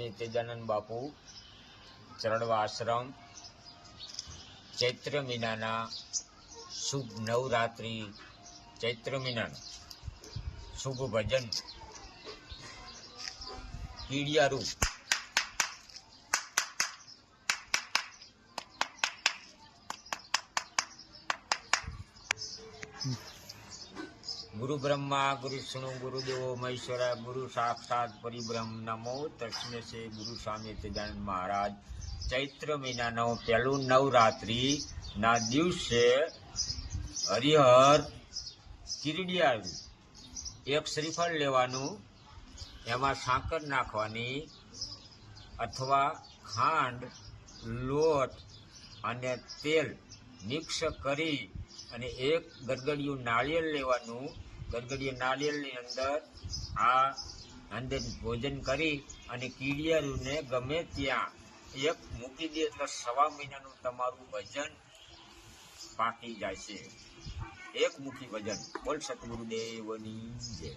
સ્વામી તેજાનંદ બાપુ ચરણવા આશ્રમ ચૈત્ર મહિનાના શુભ નવરાત્રિ ચૈત્ર મહિનાનું શુભ ભજન કીડિયારું ગુરુ બ્રહ્મા ગુરુ વિષ્ણુ ગુરુદેવો મહેશ્વરા ગુરુ સાક્ષાત પરિબ્રહ્મ નમો તસ્મે સે ગુરુ સ્વામી તેજાનંદ મહારાજ ચૈત્ર મહિનાનો પહેલું નવરાત્રિ ના દિવસે હરિહર કીડિયારું એક શ્રીફળ લેવાનું, એમાં સાકર નાખવાની અથવા ખાંડ, લોટ અને તેલ મિક્સ કરી અને એક ગરગડિયું નાળિયેર લેવાનું. ગરગડિયું નાળિયેરની અંદર ભોજન કરી અને કીડિયારુને ગમે ત્યાં એક મૂકી દે એટલે 1.25 મહિનાનું તમારું વજન પાકી જાય છે. એક મુઠ્ઠી વજન. બોલ સતગુરુદેવની જય.